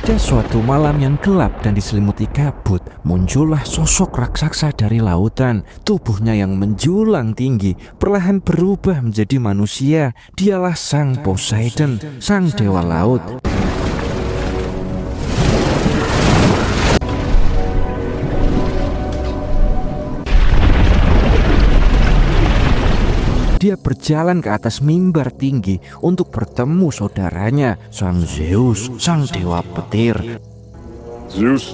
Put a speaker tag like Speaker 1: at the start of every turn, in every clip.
Speaker 1: Pada suatu malam yang gelap dan diselimuti kabut, muncullah sosok raksasa dari lautan. Tubuhnya yang menjulang tinggi perlahan berubah menjadi manusia. Dialah Sang Poseidon, sang dewa laut. Dia berjalan ke atas mimbar tinggi untuk bertemu saudaranya, Sang Zeus, sang dewa petir.
Speaker 2: Zeus,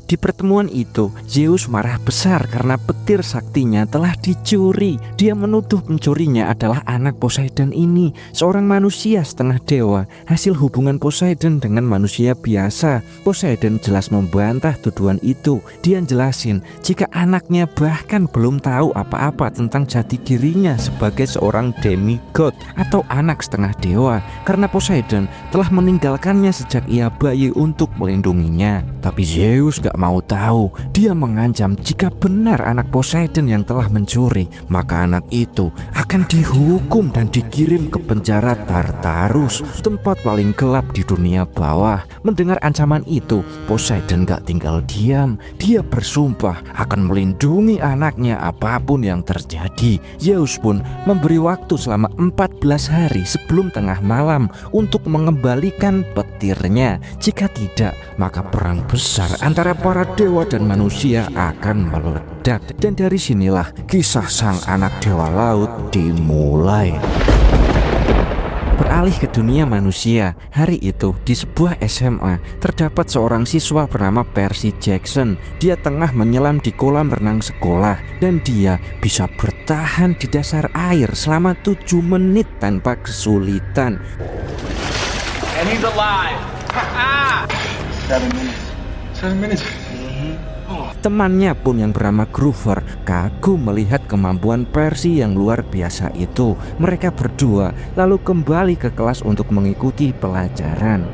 Speaker 1: Di pertemuan itu, Zeus marah besar karena petir saktinya telah dicuri. Dia menuduh pencurinya adalah anak Poseidon ini, seorang manusia setengah dewa, hasil hubungan Poseidon dengan manusia biasa. Poseidon jelas membantah tuduhan itu. Dia jelasin jika anaknya bahkan belum tahu apa-apa tentang jati dirinya sebagai seorang demigod atau anak setengah dewa, karena Poseidon telah meninggalkannya sejak ia bayi untuk melindunginya. Tapi Zeus gak mau tahu. Dia mengancam jika benar anak Poseidon yang telah mencuri, maka anak itu akan dihukum dan dikirim ke penjara Tartarus, tempat paling gelap di dunia bawah. Mendengar ancaman itu, Poseidon gak tinggal diam. Dia bersumpah akan melindungi anaknya apapun yang terjadi. Zeus pun memberi waktu selama 14 hari sebelum tengah malam untuk mengembalikan petirnya. Jika tidak, maka perang besar antara para dewa dan manusia akan meledak. Dan dari sinilah kisah sang anak dewa laut dimulai. Beralih ke dunia manusia, hari itu di sebuah SMA terdapat seorang siswa bernama Percy Jackson. Dia tengah menyelam di kolam renang sekolah dan dia bisa bertahan di dasar air selama 7 menit tanpa kesulitan.
Speaker 3: And he's alive.
Speaker 2: 7 minutes.
Speaker 1: Temannya pun yang bernama Grover kagum melihat kemampuan Percy yang luar biasa itu. Mereka berdua lalu kembali ke kelas untuk mengikuti pelajaran.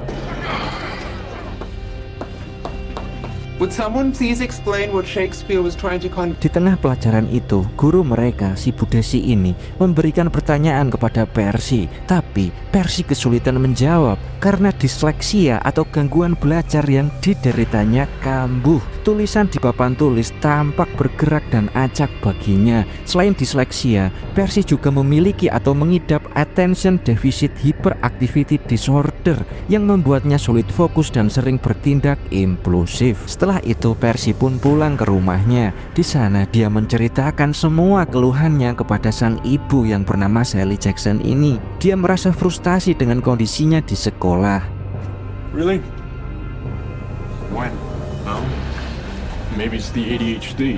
Speaker 3: Would someone please explain what Shakespeare was trying to
Speaker 1: Di tengah pelajaran itu, guru mereka, si Budesi ini, memberikan pertanyaan kepada Percy. Tapi Percy kesulitan menjawab karena disleksia atau gangguan belajar yang dideritanya kambuh. Tulisan di papan tulis tampak bergerak dan acak baginya. Selain disleksia, Percy juga memiliki atau mengidap attention deficit hyperactivity disorder yang membuatnya sulit fokus dan sering bertindak impulsif. Setelah itu Percy pun pulang ke rumahnya. Di sana dia menceritakan semua keluhannya kepada sang ibu yang bernama Sally Jackson ini. Dia merasa frustasi dengan kondisinya di sekolah.
Speaker 2: Really? When? No. Maybe it's the ADHD.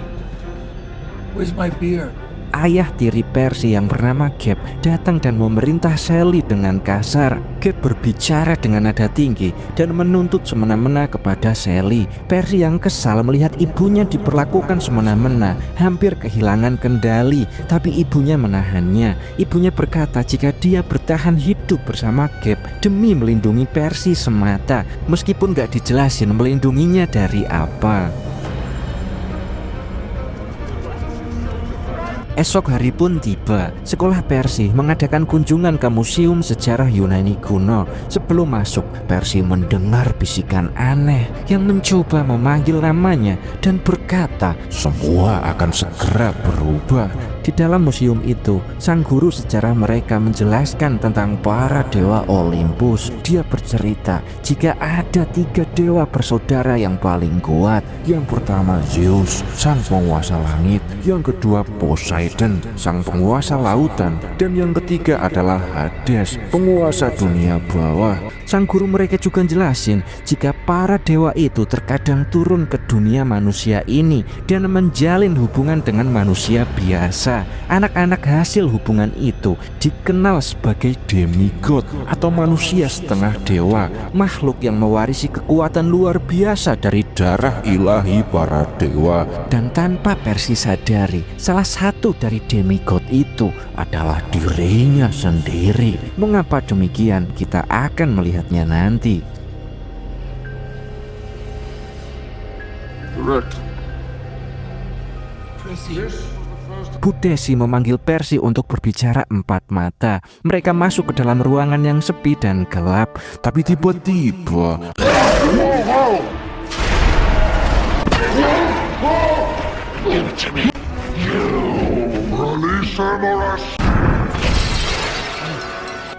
Speaker 3: Where's my beer?
Speaker 1: Ayah tiri Percy yang bernama Gap datang dan memerintah Sally dengan kasar. Gap berbicara dengan nada tinggi dan menuntut semena-mena kepada Sally. Percy yang kesal melihat ibunya diperlakukan semena-mena, hampir kehilangan kendali, tapi ibunya menahannya. Ibunya berkata jika dia bertahan hidup bersama Gap demi melindungi Percy semata, meskipun gak dijelasin melindunginya dari apa. Esok hari pun tiba. Sekolah Percy mengadakan kunjungan ke museum sejarah Yunani kuno. Sebelum masuk, Percy mendengar bisikan aneh yang mencoba memanggil namanya dan berkata, "Semua akan segera berubah." Di dalam museum itu, sang guru sejarah mereka menjelaskan tentang para dewa Olympus. Dia bercerita jika ada 3 dewa bersaudara yang paling kuat. Yang pertama Zeus, sang penguasa langit. Yang kedua Poseidon, sang penguasa lautan. Dan yang ketiga adalah Hades, penguasa dunia bawah. Sang guru mereka juga jelasin jika para dewa itu terkadang turun ke dunia manusia ini dan menjalin hubungan dengan manusia biasa. Anak-anak hasil hubungan itu dikenal sebagai demigod atau manusia setengah dewa, makhluk yang mewarisi kekuatan luar biasa dari darah ilahi para dewa. Dan tanpa Percy sadari, salah satu dari demigod itu adalah dirinya sendiri. Mengapa demikian? Kita akan melihatnya nanti.
Speaker 2: Correct.
Speaker 3: Percy.
Speaker 1: Budesi memanggil Percy untuk berbicara empat mata. Mereka masuk ke dalam ruangan yang sepi dan gelap. Tapi tiba-tiba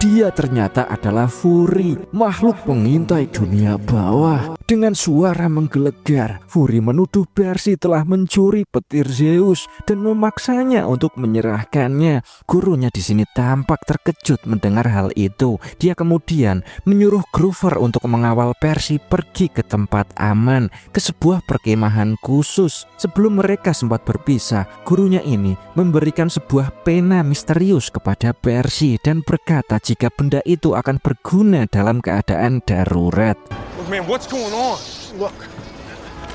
Speaker 1: dia ternyata adalah Fury, makhluk pengintai dunia bawah. Dengan suara menggelegar, Fury menuduh Percy telah mencuri petir Zeus dan memaksanya untuk menyerahkannya. Gurunya di sini tampak terkejut mendengar hal itu. Dia kemudian menyuruh Groover untuk mengawal Percy pergi ke tempat aman, ke sebuah perkemahan khusus. Sebelum mereka sempat berpisah, gurunya ini memberikan sebuah pena misterius kepada Percy dan berkata jika benda itu akan berguna dalam keadaan darurat.
Speaker 2: Look, man, what's going on? Look,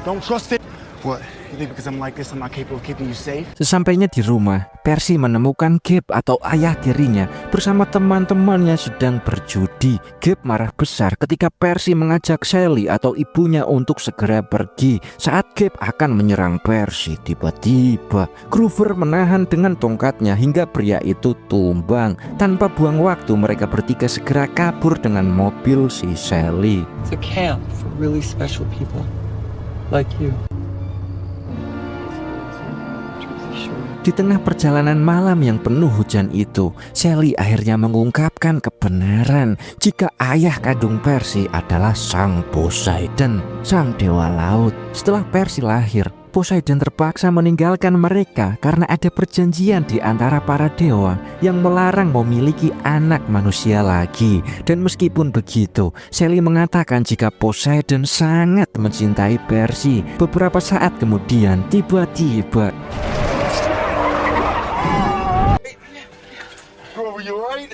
Speaker 2: don't trust it.
Speaker 4: What? You think because I'm like this, I'm not capable of keeping you safe?
Speaker 1: Sesampainya di rumah, Percy menemukan Gabe atau ayah tirinya bersama teman-temannya sedang berjudi. Gabe marah besar ketika Percy mengajak Sally atau ibunya untuk segera pergi. Saat Gabe akan menyerang Percy, tiba-tiba Groover menahan dengan tongkatnya hingga pria itu tumbang. Tanpa buang waktu, mereka bertiga segera kabur dengan mobil si Sally.
Speaker 3: It's a camp for really special people like you.
Speaker 1: Di tengah perjalanan malam yang penuh hujan itu, Sally akhirnya mengungkapkan kebenaran jika ayah kandung Percy adalah sang Poseidon, sang dewa laut. Setelah Percy lahir, Poseidon terpaksa meninggalkan mereka karena ada perjanjian di antara para dewa yang melarang memiliki anak manusia lagi. Dan meskipun begitu, Sally mengatakan jika Poseidon sangat mencintai Percy. Beberapa saat kemudian, tiba-tiba
Speaker 2: Grover, you alright?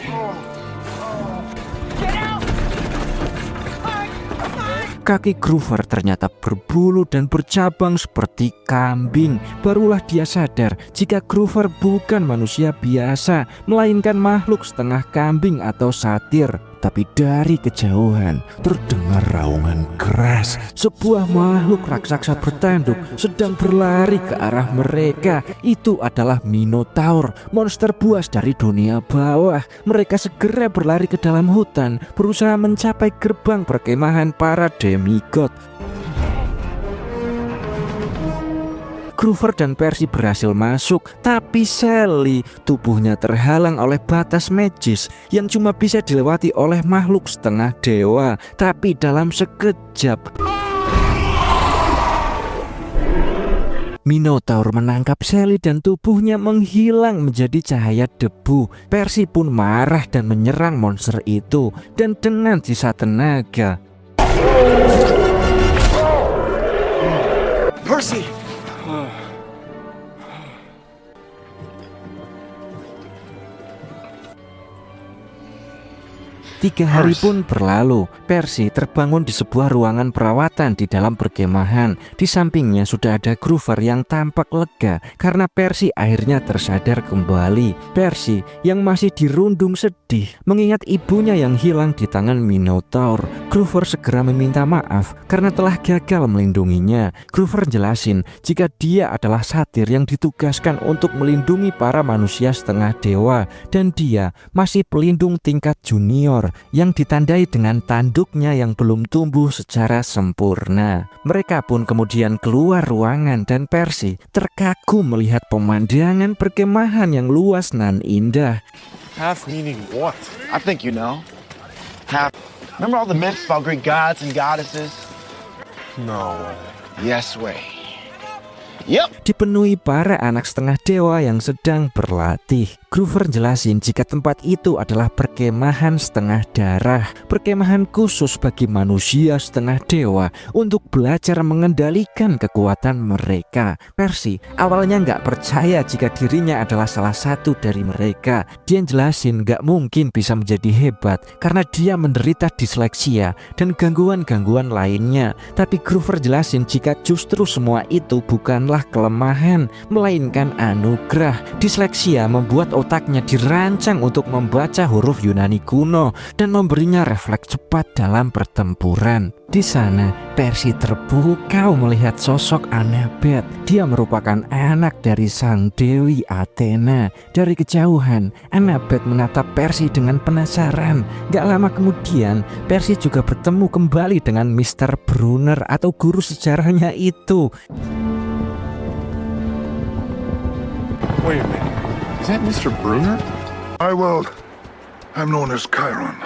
Speaker 1: kaki Groover ternyata berbulu dan bercabang seperti kambing. Barulah dia sadar jika Groover bukan manusia biasa, melainkan makhluk setengah kambing atau satir. Tapi dari kejauhan terdengar raungan keras. Sebuah makhluk raksasa bertanduk sedang berlari ke arah mereka. Itu adalah Minotaur, monster buas dari dunia bawah. Mereka segera berlari ke dalam hutan, berusaha mencapai gerbang perkemahan para demigod. Groover dan Percy berhasil masuk, tapi Sally tubuhnya terhalang oleh batas magis yang cuma bisa dilewati oleh makhluk setengah dewa. Tapi dalam sekejap, Minotaur menangkap Sally dan tubuhnya menghilang menjadi cahaya debu. Percy pun marah dan menyerang monster itu, dan dengan sisa tenaga
Speaker 4: Percy!
Speaker 1: 3 hari pun berlalu. Percy terbangun di sebuah ruangan perawatan di dalam perkemahan. Di sampingnya sudah ada Groover yang tampak lega karena Percy akhirnya tersadar kembali. Percy yang masih dirundung sedih mengingat ibunya yang hilang di tangan Minotaur. Groover segera meminta maaf karena telah gagal melindunginya. Groover jelasin jika dia adalah satir yang ditugaskan untuk melindungi para manusia setengah dewa, dan dia masih pelindung tingkat junior yang ditandai dengan tanduknya yang belum tumbuh secara sempurna. Mereka pun kemudian keluar ruangan dan Percy terkagum melihat pemandangan perkemahan yang luas nan indah.
Speaker 2: Half meaning what?
Speaker 4: I think you know. Remember all the myths about Greek gods and goddesses?
Speaker 2: No.
Speaker 4: Yes way. Yep.
Speaker 1: Dipenuhi para anak setengah dewa yang sedang berlatih. Groover jelasin jika tempat itu adalah perkemahan setengah darah, perkemahan khusus bagi manusia setengah dewa untuk belajar mengendalikan kekuatan mereka. Percy awalnya nggak percaya jika dirinya adalah salah satu dari mereka. Dia jelasin nggak mungkin bisa menjadi hebat karena dia menderita disleksia dan gangguan-gangguan lainnya. Tapi Groover jelasin jika justru semua itu bukanlah bukanlah kelemahan, melainkan anugerah. Disleksia membuat otaknya dirancang untuk membaca huruf Yunani kuno dan memberinya refleks cepat dalam pertempuran. Di sana, Percy terpukau melihat sosok Annabeth. Dia merupakan anak dari sang dewi Athena. Dari kejauhan, Annabeth menatap Percy dengan penasaran. Gak lama kemudian, Percy juga bertemu kembali dengan Mr. Brunner atau guru sejarahnya itu.
Speaker 2: Wait a minute. Is that Mr. Brunner?
Speaker 5: I'm known as Chiron.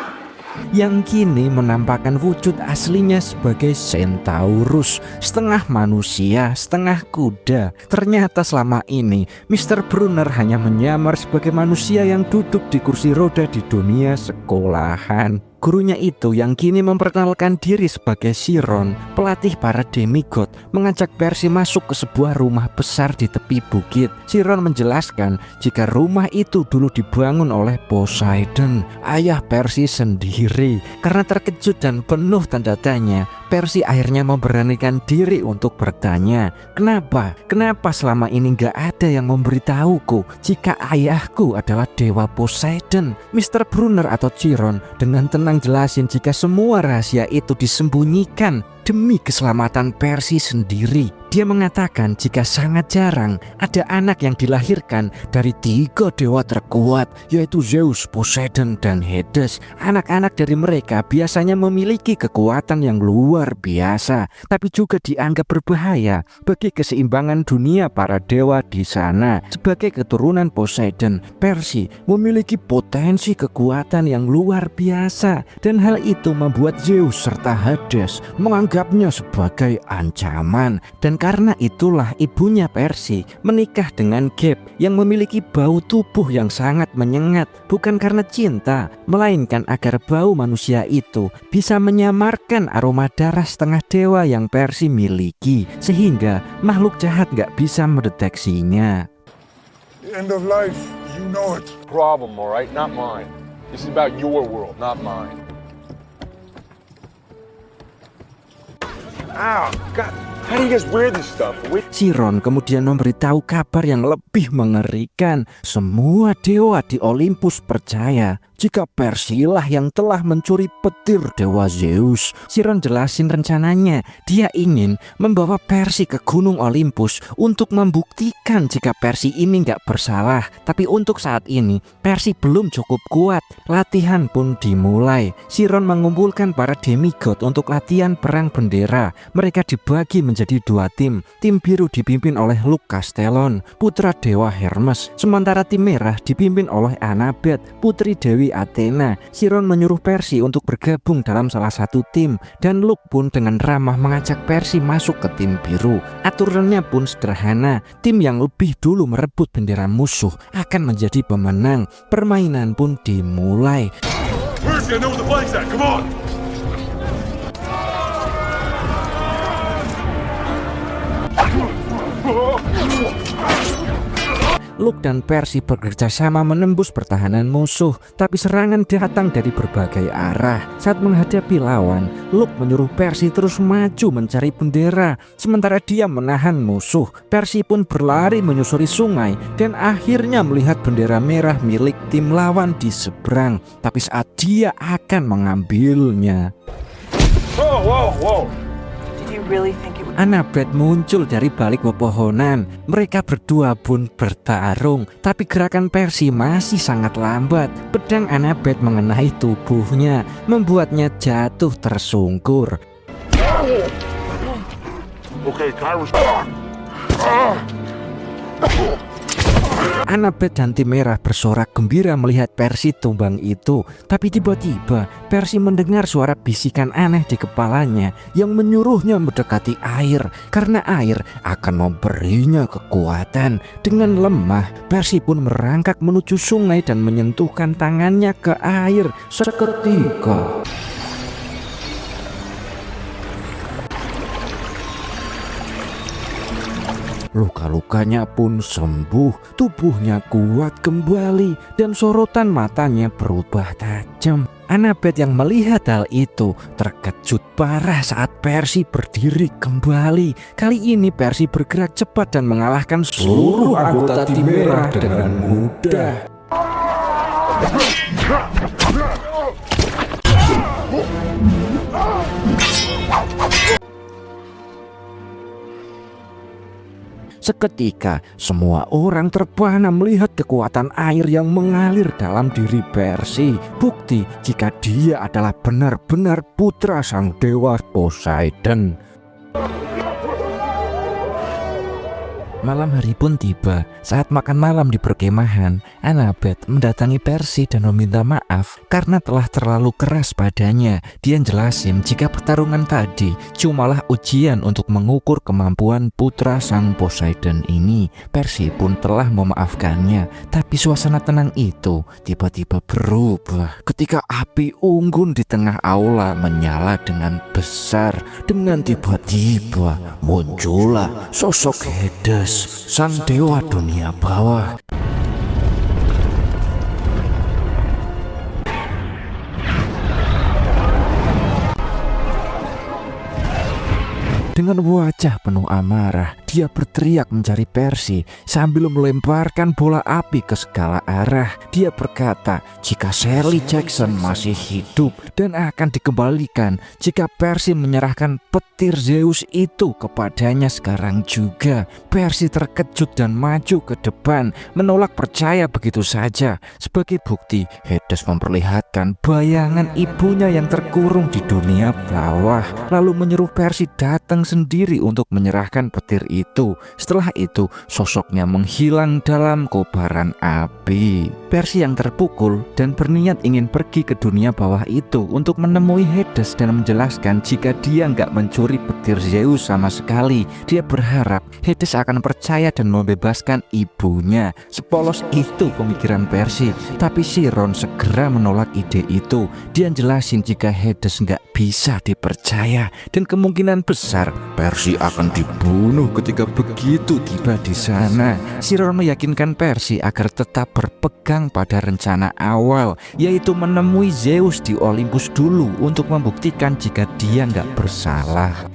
Speaker 1: Yang kini menampakkan wujud aslinya sebagai Centaurus, setengah manusia, setengah kuda. Ternyata selama ini Mr. Brunner hanya menyamar sebagai manusia yang duduk di kursi roda di dunia sekolahan. Gurunya itu yang kini memperkenalkan diri sebagai Chiron, pelatih para demigod, mengajak Percy masuk ke sebuah rumah besar di tepi bukit. Chiron menjelaskan jika rumah itu dulu dibangun oleh Poseidon, ayah Percy sendiri. Karena terkejut dan penuh tanda tanya, Percy akhirnya memberanikan diri untuk bertanya, Kenapa selama ini gak ada yang memberitahuku jika ayahku adalah dewa Poseidon? Mr. Brunner atau Chiron dengan tenang jelasin jika semua rahasia itu disembunyikan demi keselamatan Percy sendiri. Dia mengatakan jika sangat jarang ada anak yang dilahirkan dari 3 dewa terkuat, yaitu Zeus, Poseidon, dan Hades. Anak-anak dari mereka biasanya memiliki kekuatan yang luar biasa, tapi juga dianggap berbahaya bagi keseimbangan dunia para dewa di sana. Sebagai keturunan Poseidon, Percy memiliki potensi kekuatan yang luar biasa, dan hal itu membuat Zeus serta Hades menganggapnya sebagai ancaman. Dan karena itulah ibunya Percy menikah dengan Geb yang memiliki bau tubuh yang sangat menyengat, bukan karena cinta, melainkan agar bau manusia itu bisa menyamarkan aroma darah setengah dewa yang Percy miliki, sehingga makhluk jahat gak bisa mendeteksinya.
Speaker 5: The end of life, you know it.
Speaker 2: Problem, all right? Not mine. This is about your world, not mine. Ow, God. How do you guys wear this stuff?
Speaker 1: Chiron kemudian memberitahu kabar yang lebih mengerikan. Semua dewa di Olympus percaya jika Percy lah yang telah mencuri petir dewa Zeus. Chiron jelasin rencananya. Dia ingin membawa Percy ke Gunung Olympus untuk membuktikan jika Percy ini nggak bersalah. Tapi untuk saat ini Percy belum cukup kuat. Latihan pun dimulai. Chiron mengumpulkan para demigod untuk latihan perang bendera. Mereka dibagi menjadi 2 tim. Tim biru dipimpin oleh Luke Castellon, putra dewa Hermes, sementara tim merah dipimpin oleh Annabeth, putri dewi Athena. Chiron menyuruh Percy untuk bergabung dalam salah satu tim, dan Luke pun dengan ramah mengajak Percy masuk ke tim biru. Aturannya pun sederhana, tim yang lebih dulu merebut bendera musuh akan menjadi pemenang. Permainan pun dimulai.
Speaker 5: Percy, I know where the flag's at. Come on.
Speaker 1: Luke dan Percy bekerja sama menembus pertahanan musuh, tapi serangan datang dari berbagai arah. Saat menghadapi lawan, Luke menyuruh Percy terus maju mencari bendera, sementara dia menahan musuh. Percy pun berlari menyusuri sungai dan akhirnya melihat bendera merah milik tim lawan di seberang. Tapi saat dia akan mengambilnya,
Speaker 2: Whoa.
Speaker 1: Annabeth muncul dari balik pepohonan. Mereka berdua pun bertarung, tapi gerakan Percy masih sangat lambat. Pedang Annabeth mengenai tubuhnya, membuatnya jatuh tersungkur.
Speaker 5: Okay, Chiron.
Speaker 1: Annabeth dan tim merah bersorak gembira melihat Percy tumbang itu. Tapi tiba-tiba Percy mendengar suara bisikan aneh di kepalanya yang menyuruhnya mendekati air, karena air akan memberinya kekuatan. Dengan lemah, Percy pun merangkak menuju sungai dan menyentuhkan tangannya ke air. Seketika luka-lukanya pun sembuh, tubuhnya kuat kembali, dan sorotan matanya berubah tajam. Annabeth yang melihat hal itu terkejut parah saat Percy berdiri kembali. Kali ini Percy bergerak cepat dan mengalahkan seluruh anggota tim merah dengan mudah. Seketika, semua orang terpana melihat kekuatan air yang mengalir dalam diri Percy. Bukti jika dia adalah benar-benar putra sang dewa Poseidon. Malam hari pun tiba. Saat makan malam di perkemahan, Annabeth mendatangi Percy dan meminta maaf karena telah terlalu keras padanya. Dia jelasin jika pertarungan tadi cumalah ujian untuk mengukur kemampuan putra sang Poseidon ini. Percy pun telah memaafkannya. Tapi suasana tenang itu tiba-tiba berubah ketika api unggun di tengah aula menyala dengan besar. Dengan tiba-tiba muncullah sosok Hades, sang dewa dunia bawah. Dengan wajah penuh amarah, dia berteriak mencari Percy sambil melemparkan bola api ke segala arah. Dia berkata jika Shirley Jackson masih hidup dan akan dikembalikan jika Percy menyerahkan petir Zeus itu kepadanya sekarang juga. Percy terkejut dan maju ke depan, menolak percaya begitu saja. Sebagai bukti, Hades memperlihatkan bayangan ibunya yang terkurung di dunia bawah, lalu menyuruh Percy datang sendiri untuk menyerahkan petir itu. Setelah itu, sosoknya menghilang dalam kobaran api. Percy yang terpukul dan berniat ingin pergi ke dunia bawah itu untuk menemui Hades dan menjelaskan jika dia nggak mencuri petir Zeus sama sekali. Dia berharap Hades akan percaya dan membebaskan ibunya. Sepolos itu pemikiran Percy, tapi Chiron segera menolak ide itu. Dia jelasin jika Hades nggak bisa dipercaya dan kemungkinan besar Percy akan dibunuh ketika begitu tiba di sana. Chiron meyakinkan Percy agar tetap berpegang pada rencana awal, yaitu menemui Zeus di Olympus dulu untuk membuktikan jika dia nggak bersalah.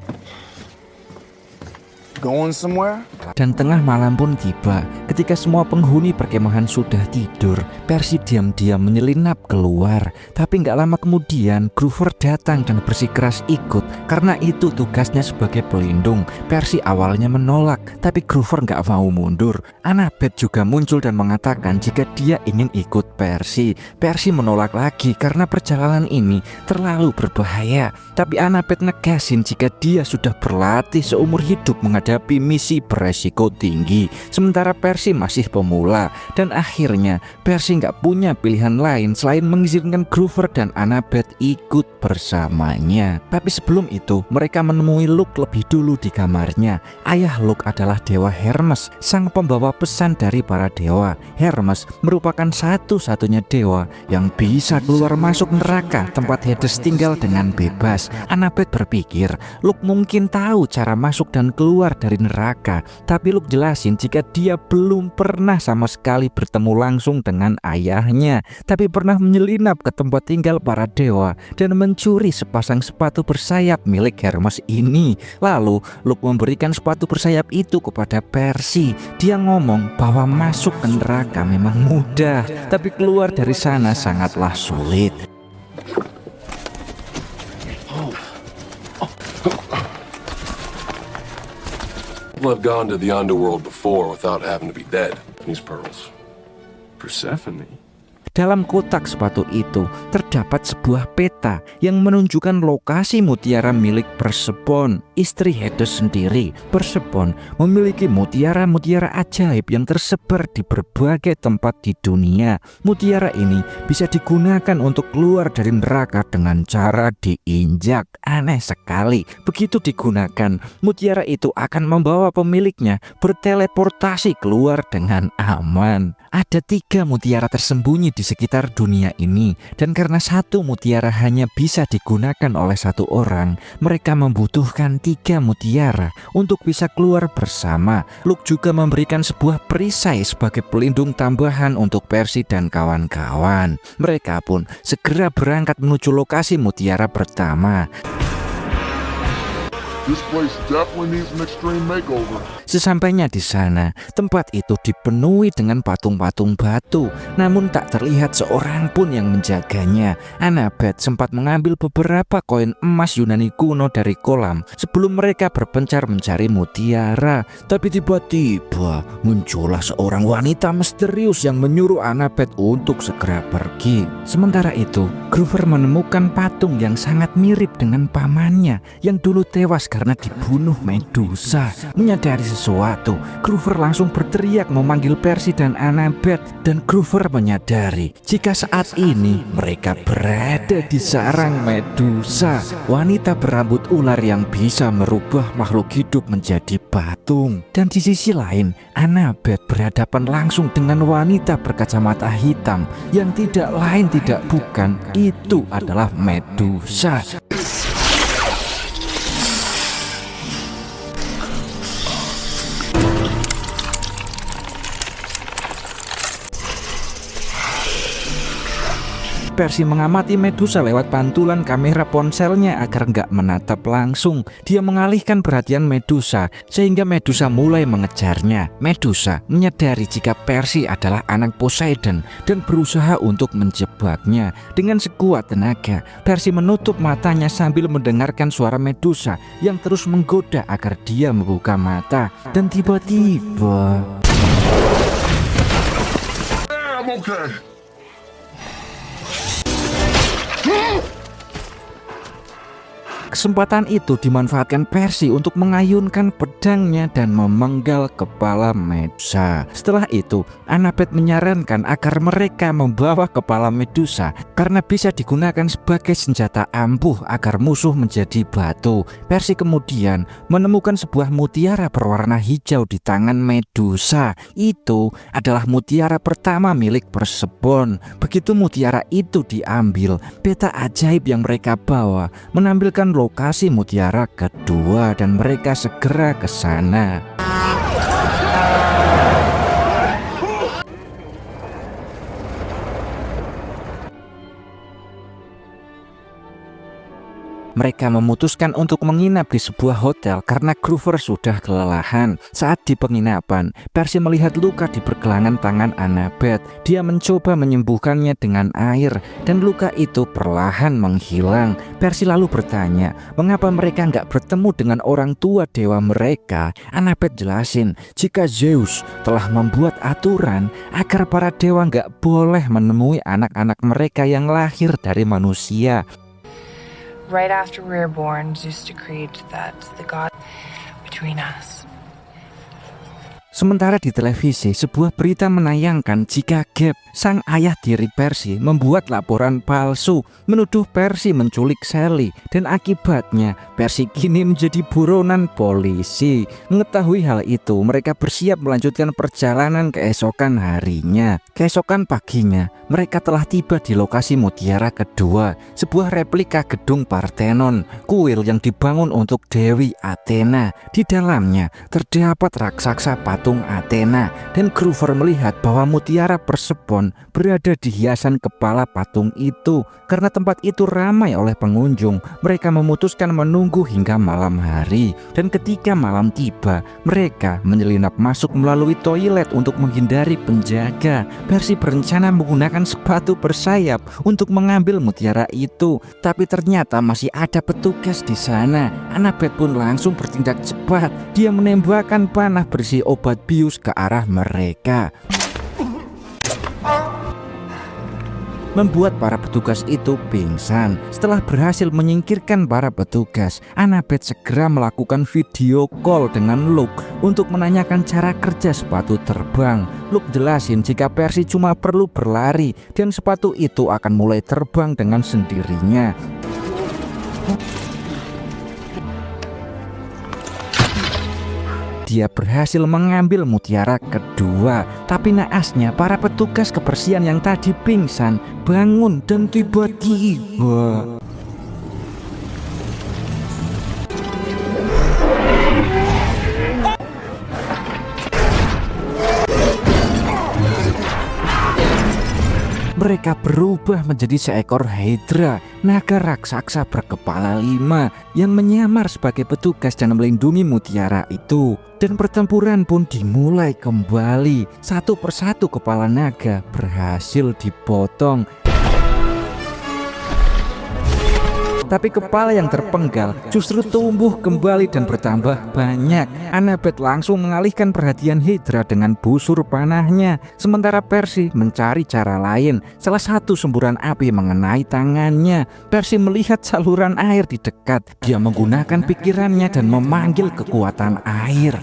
Speaker 4: Going somewhere?
Speaker 1: Dan tengah malam pun tiba. Ketika semua penghuni perkemahan sudah tidur, Percy diam-diam menyelinap keluar. Tapi gak lama kemudian Grover datang dan bersikeras ikut karena itu tugasnya sebagai pelindung. Percy awalnya menolak, tapi Grover gak mau mundur. Annabeth juga muncul dan mengatakan jika dia ingin ikut Percy. Percy menolak lagi karena perjalanan ini terlalu berbahaya. Tapi Annabeth negasin jika dia sudah berlatih seumur hidup menghadapi misi beresiko tinggi, sementara Percy masih pemula. Dan akhirnya Percy nggak punya pilihan lain selain mengizinkan Grover dan Annabeth ikut bersamanya. Tapi sebelum itu mereka menemui Luke lebih dulu di kamarnya. Ayah Luke adalah dewa Hermes, sang pembawa pesan dari para dewa. Hermes merupakan satu-satunya dewa yang bisa keluar masuk neraka tempat Hades tinggal dengan bebas. Annabeth berpikir Luke mungkin tahu cara masuk dan keluar dari neraka, tapi Luke jelasin jika dia belum pernah sama sekali bertemu langsung dengan ayahnya, tapi pernah menyelinap ke tempat tinggal para dewa dan mencuri sepasang sepatu bersayap milik Hermes ini. Lalu Luke memberikan sepatu bersayap itu kepada Percy. Dia ngomong bahwa masuk ke neraka memang mudah, tapi keluar dari sana sangatlah sulit.
Speaker 6: I've gone to the underworld before without having to be dead. These pearls.
Speaker 5: Persephone?
Speaker 1: Dalam kotak sepatu itu terdapat sebuah peta yang menunjukkan lokasi mutiara milik Persephone, istri Hades sendiri. Persephone memiliki mutiara-mutiara ajaib yang tersebar di berbagai tempat di dunia. Mutiara ini bisa digunakan untuk keluar dari neraka dengan cara diinjak. Aneh sekali. Begitu digunakan, mutiara itu akan membawa pemiliknya berteleportasi keluar dengan aman. Ada 3 mutiara tersembunyi di sekitar dunia ini, dan karena satu mutiara hanya bisa digunakan oleh satu orang, mereka membutuhkan 3 mutiara untuk bisa keluar bersama. Luke juga memberikan sebuah perisai sebagai pelindung tambahan untuk Percy dan kawan-kawan. Mereka pun segera berangkat menuju lokasi mutiara pertama.
Speaker 5: This place definitely needs an extreme makeover.
Speaker 1: Sesampainya di sana, tempat itu dipenuhi dengan patung-patung batu, namun tak terlihat seorang pun yang menjaganya. Annabeth sempat mengambil beberapa koin emas Yunani kuno dari kolam sebelum mereka berpencar mencari mutiara. Tapi tiba-tiba muncullah seorang wanita misterius yang menyuruh Annabeth untuk segera pergi. Sementara itu, Grover menemukan patung yang sangat mirip dengan pamannya yang dulu tewas karena dibunuh Medusa. Menyadari sesuatu, Grover langsung berteriak memanggil Percy dan Annabeth, dan Grover menyadari jika saat ini mereka berada di sarang Medusa, wanita berambut ular yang bisa merubah makhluk hidup menjadi patung. Dan di sisi lain, Annabeth berhadapan langsung dengan wanita berkacamata hitam yang tidak lain tidak bukan itu adalah Medusa. Percy mengamati Medusa lewat pantulan kamera ponselnya agar nggak menatap langsung. Dia mengalihkan perhatian Medusa sehingga Medusa mulai mengejarnya. Medusa menyadari jika Percy adalah anak Poseidon dan berusaha untuk menjebaknya. Dengan sekuat tenaga, Percy menutup matanya sambil mendengarkan suara Medusa yang terus menggoda agar dia membuka mata. Dan tiba-tiba
Speaker 5: I'm okay.
Speaker 1: kesempatan itu dimanfaatkan Percy untuk mengayunkan pedangnya dan memenggal kepala Medusa. Setelah itu, Annabeth menyarankan agar mereka membawa kepala Medusa karena bisa digunakan sebagai senjata ampuh agar musuh menjadi batu. Percy kemudian menemukan sebuah mutiara berwarna hijau di tangan Medusa. Itu adalah mutiara pertama milik Persephone. Begitu mutiara itu diambil, peta ajaib yang mereka bawa menampilkan lokasi mutiara kedua dan mereka segera ke sana. Mereka memutuskan untuk menginap di sebuah hotel karena Grover sudah kelelahan. Saat di penginapan, Percy melihat luka di pergelangan tangan Annabeth. Dia mencoba menyembuhkannya dengan air dan luka itu perlahan menghilang. Percy lalu bertanya, mengapa mereka nggak bertemu dengan orang tua dewa mereka? Annabeth jelasin, jika Zeus telah membuat aturan agar para dewa nggak boleh menemui anak-anak mereka yang lahir dari manusia.
Speaker 7: Right after we were born, Zeus decreed that the God between us.
Speaker 1: Sementara di televisi, sebuah berita menayangkan jika Gabe, sang ayah tiri Percy, membuat laporan palsu menuduh Percy menculik Sally, dan akibatnya Percy kini menjadi buronan polisi. Mengetahui hal itu, mereka bersiap melanjutkan perjalanan keesokan harinya. Keesokan paginya, mereka telah tiba di lokasi mutiara kedua, sebuah replika gedung Parthenon, kuil yang dibangun untuk Dewi Athena. Di dalamnya terdapat raksasa patung Athena, dan Grover melihat bahwa mutiara Persephone berada di hiasan kepala patung itu. Karena tempat itu ramai oleh pengunjung, mereka memutuskan menunggu hingga malam hari. Dan ketika malam tiba, mereka menyelinap masuk melalui toilet untuk menghindari penjaga. Percy berencana menggunakan sepatu bersayap untuk mengambil mutiara itu, tapi ternyata masih ada petugas di sana. Annabeth pun langsung bertindak cepat. Dia menembakkan panah berisi obat bius ke arah mereka, membuat para petugas itu pingsan. Setelah berhasil menyingkirkan para petugas, Annabeth segera melakukan video call dengan Luke untuk menanyakan cara kerja sepatu terbang. Luke jelasin jika Percy cuma perlu berlari dan sepatu itu akan mulai terbang dengan sendirinya. Dia berhasil mengambil mutiara kedua. berdua. Tapi naasnya para petugas kebersihan yang tadi pingsan bangun dan tiba-tiba mereka berubah menjadi seekor Hydra, naga raksasa berkepala 5 yang menyamar sebagai petugas dan melindungi mutiara itu. Dan pertempuran pun dimulai kembali. Satu persatu kepala naga berhasil dipotong. Tapi kepala yang terpenggal justru tumbuh kembali dan bertambah banyak. Annabeth langsung mengalihkan perhatian Hydra dengan busur panahnya. Sementara Percy mencari cara lain. Salah satu semburan api mengenai tangannya. Percy melihat saluran air di dekat. Dia menggunakan pikirannya dan memanggil kekuatan air.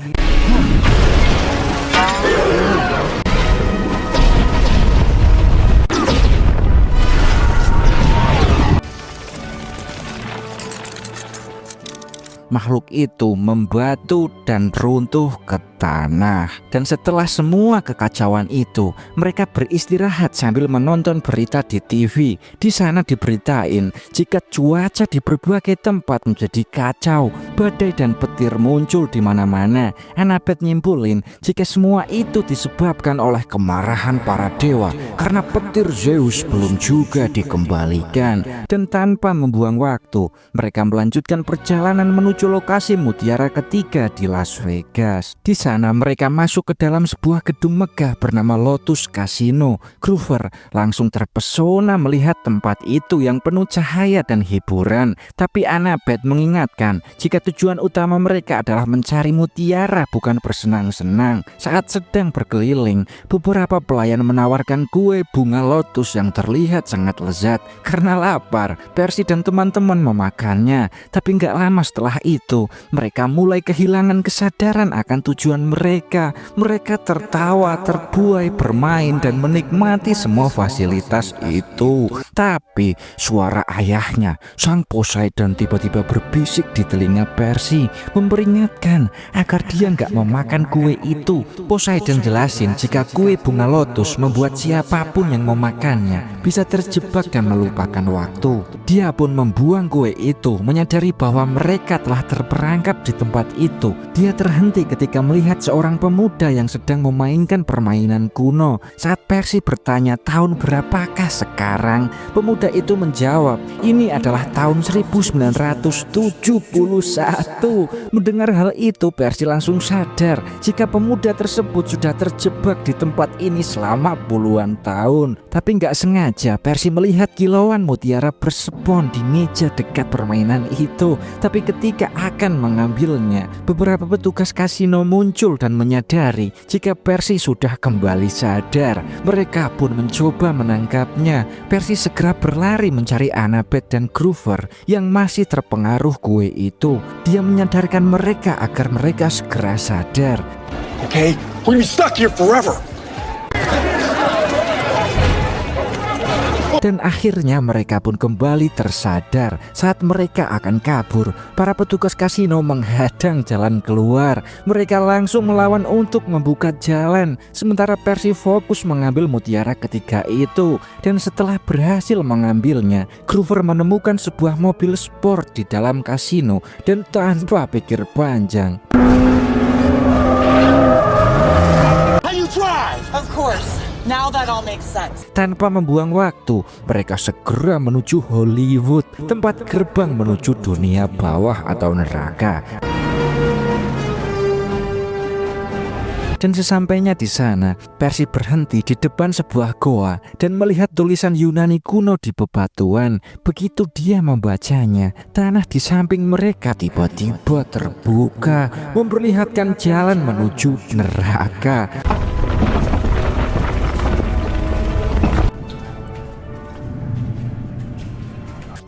Speaker 1: Makhluk itu membatu dan runtuh ke tanah. Dan setelah semua kekacauan itu, mereka beristirahat sambil menonton berita di TV. Di sana diberitain jika cuaca di berbagai tempat menjadi kacau, badai dan petir muncul di mana-mana. Annabeth nyimpulin jika semua itu disebabkan oleh kemarahan para dewa karena petir Zeus belum juga dikembalikan. Dan tanpa membuang waktu, mereka melanjutkan perjalanan menuju lokasi mutiara ketiga di Las Vegas. Di sana mereka masuk ke dalam sebuah gedung megah bernama Lotus Casino. Grover langsung terpesona melihat tempat itu yang penuh cahaya dan hiburan. Tapi Annabeth mengingatkan jika tujuan utama mereka adalah mencari mutiara, bukan bersenang-senang. Saat sedang berkeliling, beberapa pelayan menawarkan kue bunga lotus yang terlihat sangat lezat. Karena lapar, Percy dan teman-teman memakannya. Tapi nggak lama setelah itu, mereka mulai kehilangan kesadaran akan tujuan mereka. Mereka tertawa, terbuai, bermain, dan menikmati semua fasilitas itu. Tapi suara ayahnya, Sang Poseidon, tiba-tiba berbisik di telinga Percy, memperingatkan agar dia nggak memakan kue itu. Poseidon jelasin jika kue bunga lotus membuat siapapun yang memakannya bisa terjebak dan melupakan waktu. Dia pun membuang kue itu, menyadari bahwa mereka telah terperangkap di tempat itu. Dia terhenti ketika melihat seorang pemuda yang sedang memainkan permainan kuno. Saat Percy bertanya tahun berapakah sekarang, pemuda itu menjawab, ini adalah tahun 1971. Mendengar hal itu, Percy langsung sadar jika pemuda tersebut sudah terjebak di tempat ini selama puluhan tahun. Tapi nggak sengaja Percy melihat kilauan mutiara bersepon di meja dekat permainan itu. Tapi ketika akan mengambilnya, beberapa petugas kasino muncul dan menyadari jika Percy sudah kembali sadar. Mereka pun mencoba menangkapnya. Percy segera berlari mencari Annabeth dan Grover yang masih terpengaruh kue itu. Dia menyadarkan mereka agar mereka segera sadar.
Speaker 2: Okay, we're gonna be stuck here forever.
Speaker 1: Dan akhirnya mereka pun kembali tersadar. Saat mereka akan kabur, para petugas kasino menghadang jalan keluar. Mereka langsung melawan untuk membuka jalan. Sementara Percy fokus mengambil mutiara ketiga itu. Dan setelah berhasil mengambilnya, Grover menemukan sebuah mobil sport di dalam kasino. Dan tanpa pikir panjang,
Speaker 2: How you drive?
Speaker 8: Of course. Now that all makes sense.
Speaker 1: tanpa membuang waktu, mereka segera menuju Hollywood, tempat gerbang menuju dunia bawah atau neraka. Dan sesampainya di sana, Percy berhenti di depan sebuah goa dan melihat tulisan Yunani kuno di bebatuan. Begitu dia membacanya, tanah di samping mereka tiba-tiba terbuka, memperlihatkan jalan menuju neraka.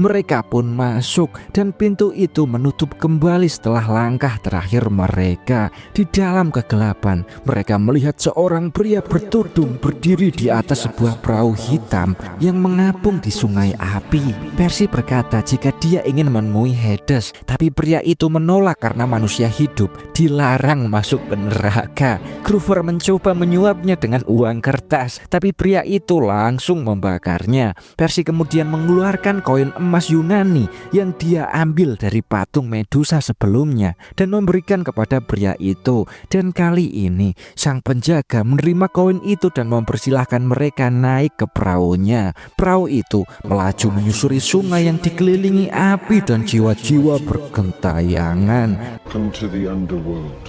Speaker 1: Mereka pun masuk dan pintu itu menutup kembali setelah langkah terakhir mereka. Di dalam kegelapan, mereka melihat seorang pria bertudung berdiri di atas sebuah perahu hitam yang mengapung di sungai api. Percy berkata jika dia ingin menemui Hades, tapi pria itu menolak karena manusia hidup dilarang masuk ke neraka. Groover mencoba menyuapnya dengan uang kertas, tapi pria itu langsung membakarnya. Percy kemudian mengeluarkan koin emas Yunani yang dia ambil dari patung Medusa sebelumnya dan memberikan kepada pria itu. Dan kali ini sang penjaga menerima koin itu dan mempersilahkan mereka naik ke perahunya. Perahu itu melaju menyusuri sungai yang dikelilingi api dan jiwa-jiwa bergentayangan.
Speaker 5: Come to the underworld.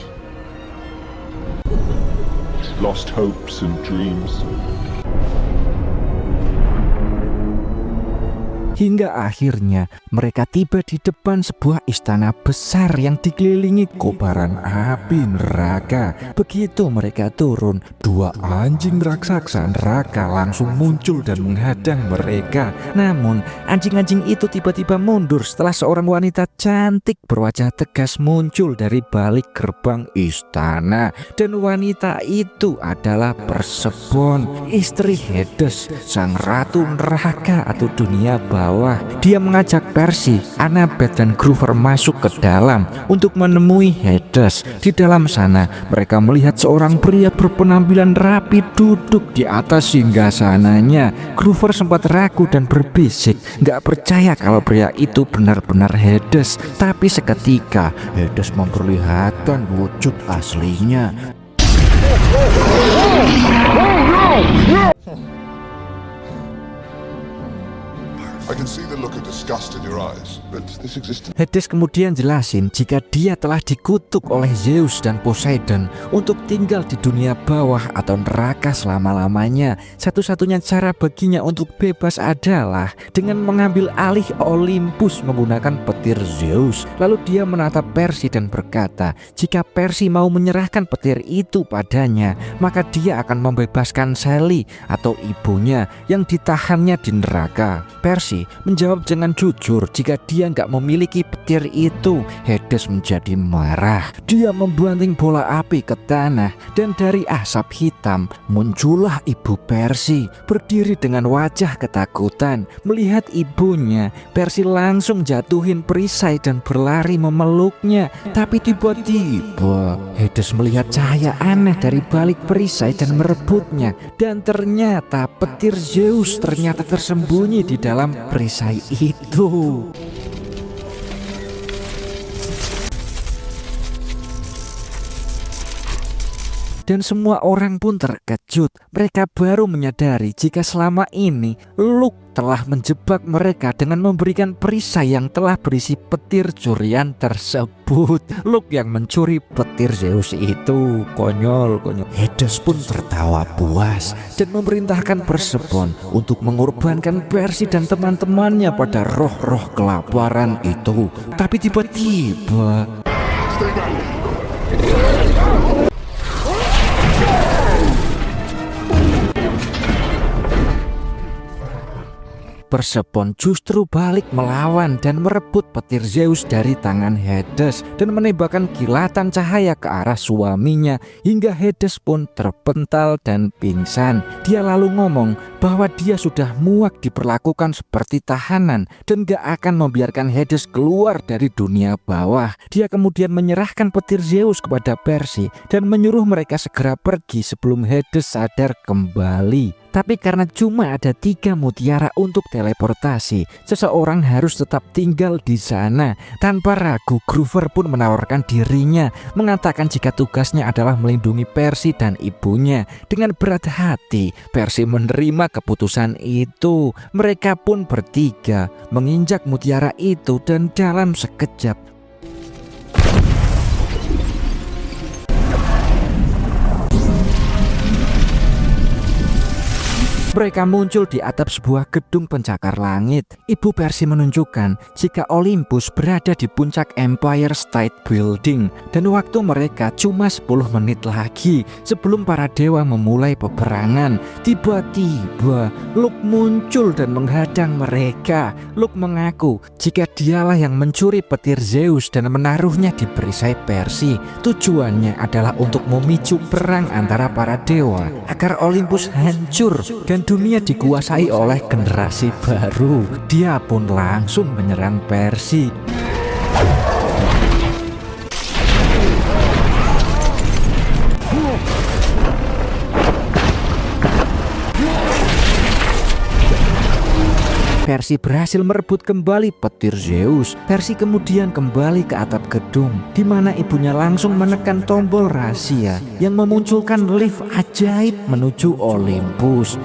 Speaker 5: Lost hopes and dreams.
Speaker 1: Hingga akhirnya mereka tiba di depan sebuah istana besar yang dikelilingi kobaran api neraka. Begitu mereka turun, dua anjing raksasa neraka langsung muncul dan menghadang mereka. Namun anjing-anjing itu tiba-tiba mundur setelah seorang wanita cantik berwajah tegas muncul dari balik gerbang istana. Dan wanita itu adalah Persephone, istri Hades, sang ratu neraka atau dunia bawah. Dia mengajak Percy, Annabeth dan Groover masuk ke dalam untuk menemui Hades. Di dalam sana mereka melihat seorang pria berpenampilan rapi duduk di atas singgasananya. Groover sempat ragu dan berbisik, gak percaya kalau pria itu benar-benar Hades. Tapi seketika Hades memperlihatkan wujud aslinya.
Speaker 5: I can see the look of disgust in your eyes, but this existence.
Speaker 1: Hades kemudian jelasin jika dia telah dikutuk oleh Zeus dan Poseidon untuk tinggal di dunia bawah atau neraka selama-lamanya. Satu-satunya cara baginya untuk bebas adalah dengan mengambil alih Olympus menggunakan petir Zeus. Lalu dia menatap Percy dan berkata, jika Percy mau menyerahkan petir itu padanya, maka dia akan membebaskan Sally atau ibunya yang ditahannya di neraka. Percy menjawab dengan jujur jika dia nggak memiliki petir itu. Hades menjadi marah. Dia membanting bola api ke tanah dan dari asap hitam muncullah ibu Percy berdiri dengan wajah ketakutan. Melihat ibunya, Percy langsung jatuhin perisai dan berlari memeluknya. Tapi tiba-tiba Hades melihat cahaya aneh dari balik perisai dan merebutnya. Dan ternyata petir Zeus ternyata tersembunyi di dalam perisai itu. Dan semua orang pun terkejut. Mereka baru menyadari jika selama ini Luke telah menjebak mereka dengan memberikan perisai yang telah berisi petir curian tersebut. Luke yang mencuri petir Zeus itu. Konyol. Hades pun tertawa puas dan memerintahkan Persephone untuk mengorbankan Percy dan teman-temannya pada roh-roh kelaparan itu. Tapi tiba-tiba Persephone justru balik melawan dan merebut petir Zeus dari tangan Hades dan menembakkan kilatan cahaya ke arah suaminya hingga Hades pun terpental dan pingsan. Dia lalu ngomong bahwa dia sudah muak diperlakukan seperti tahanan dan gak akan membiarkan Hades keluar dari dunia bawah. Dia kemudian menyerahkan petir Zeus kepada Percy dan menyuruh mereka segera pergi sebelum Hades sadar kembali. Tapi karena cuma ada 3 mutiara untuk teleportasi, seseorang harus tetap tinggal di sana. Tanpa ragu, Groover pun menawarkan dirinya, mengatakan jika tugasnya adalah melindungi Percy dan ibunya. Dengan berat hati, Percy menerima keputusan itu. Mereka pun bertiga menginjak mutiara itu dan dalam sekejap Mereka muncul di atap sebuah gedung pencakar langit. Ibu Percy menunjukkan jika Olympus berada di puncak Empire State Building dan waktu mereka cuma 10 menit lagi sebelum para dewa memulai peperangan. Tiba-tiba Luke muncul dan menghadang mereka. Luke mengaku jika dialah yang mencuri petir Zeus dan menaruhnya di perisai Percy. Tujuannya adalah untuk memicu perang antara para dewa agar Olympus hancur dan dunia dikuasai oleh generasi baru. Dia pun langsung menyerang Percy. Percy berhasil merebut kembali petir Zeus. Percy kemudian kembali ke atap gedung, di mana ibunya langsung menekan tombol rahasia yang memunculkan lift ajaib menuju Olympus.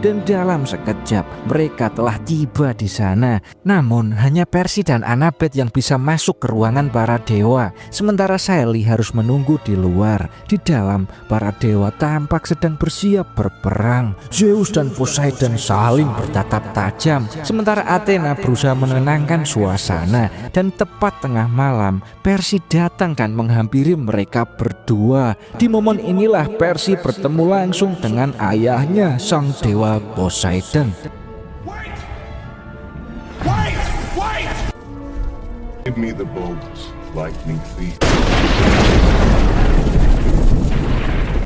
Speaker 1: Dan dalam sekejap mereka telah tiba di sana. Namun hanya Percy dan Annabeth yang bisa masuk ke ruangan para dewa, sementara Sally harus menunggu di luar. Di dalam, para dewa tampak sedang bersiap berperang. Zeus dan Poseidon saling bertatap tajam, sementara Athena berusaha menenangkan suasana. Dan tepat tengah malam, Percy datang dan menghampiri mereka berdua. Di momen inilah Percy bertemu langsung dengan ayahnya, sang dewa Poseidon.
Speaker 5: Give me the bolts, lightning thief.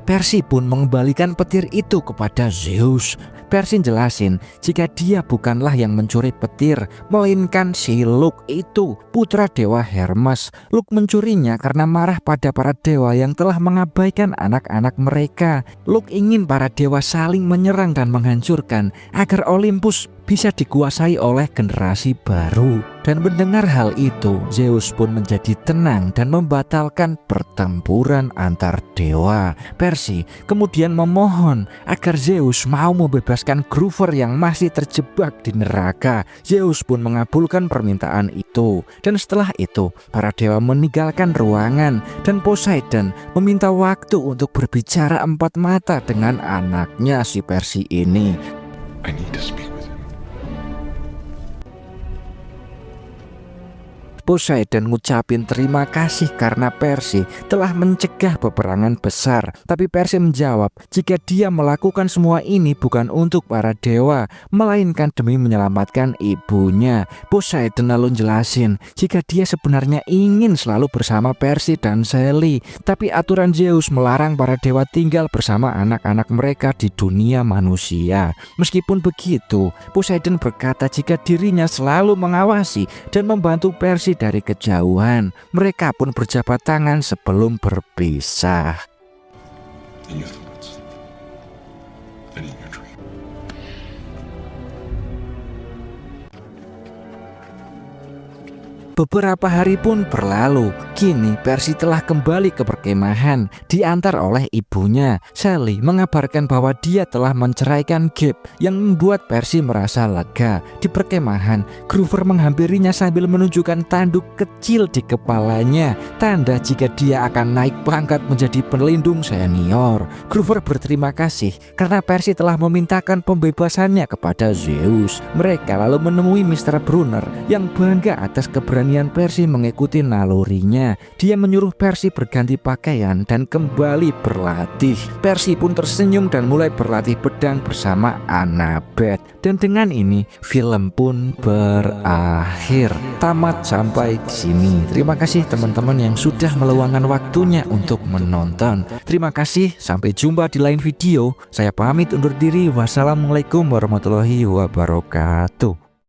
Speaker 1: Percy pun mengembalikan petir itu kepada Zeus. Percy jelasin jika dia bukanlah yang mencuri petir, melainkan si Luke itu, putra dewa Hermes. Luke mencurinya karena marah pada para dewa yang telah mengabaikan anak-anak mereka. Luke ingin para dewa saling menyerang dan menghancurkan agar Olympus bisa dikuasai oleh generasi baru. Dan mendengar hal itu, Zeus pun menjadi tenang dan membatalkan pertempuran antar dewa. Percy kemudian memohon agar Zeus mau membebaskan Grover yang masih terjebak di neraka. Zeus pun mengabulkan permintaan itu. Dan setelah itu, para dewa meninggalkan ruangan dan Poseidon meminta waktu untuk berbicara empat mata dengan anaknya si Percy ini.
Speaker 5: I need to speak with him.
Speaker 1: Poseidon ngucapin terima kasih karena Percy telah mencegah peperangan besar. Tapi Percy menjawab jika dia melakukan semua ini bukan untuk para dewa, melainkan demi menyelamatkan ibunya. Poseidon lalu jelasin jika dia sebenarnya ingin selalu bersama Percy dan Sally, tapi aturan Zeus melarang para dewa tinggal bersama anak-anak mereka di dunia manusia. Meskipun begitu, Poseidon berkata jika dirinya selalu mengawasi dan membantu Percy dari kejauhan. Mereka pun berjabat tangan sebelum berpisah.
Speaker 5: In your thoughts. And in your dream.
Speaker 1: Beberapa hari pun berlalu. Kini Percy telah kembali ke perkemahan, diantar oleh ibunya. Sally mengabarkan bahwa dia telah menceraikan Gabe, yang membuat Percy merasa lega. Di perkemahan, Grover menghampirinya sambil menunjukkan tanduk kecil di kepalanya, tanda jika dia akan naik pangkat menjadi pelindung senior. Grover berterima kasih karena Percy telah memintakan pembebasannya kepada Zeus. Mereka lalu menemui Mr. Brunner yang bangga atas keberanian Percy mengikuti nalurinya. Dia menyuruh Percy berganti pakaian dan kembali berlatih. Percy pun tersenyum dan mulai berlatih pedang bersama Annabeth. Dan dengan ini film pun berakhir. Tamat sampai di sini. Terima kasih teman-teman yang sudah meluangkan waktunya untuk menonton. Terima kasih, sampai jumpa di lain video. Saya pamit undur diri. Wassalamualaikum warahmatullahi wabarakatuh.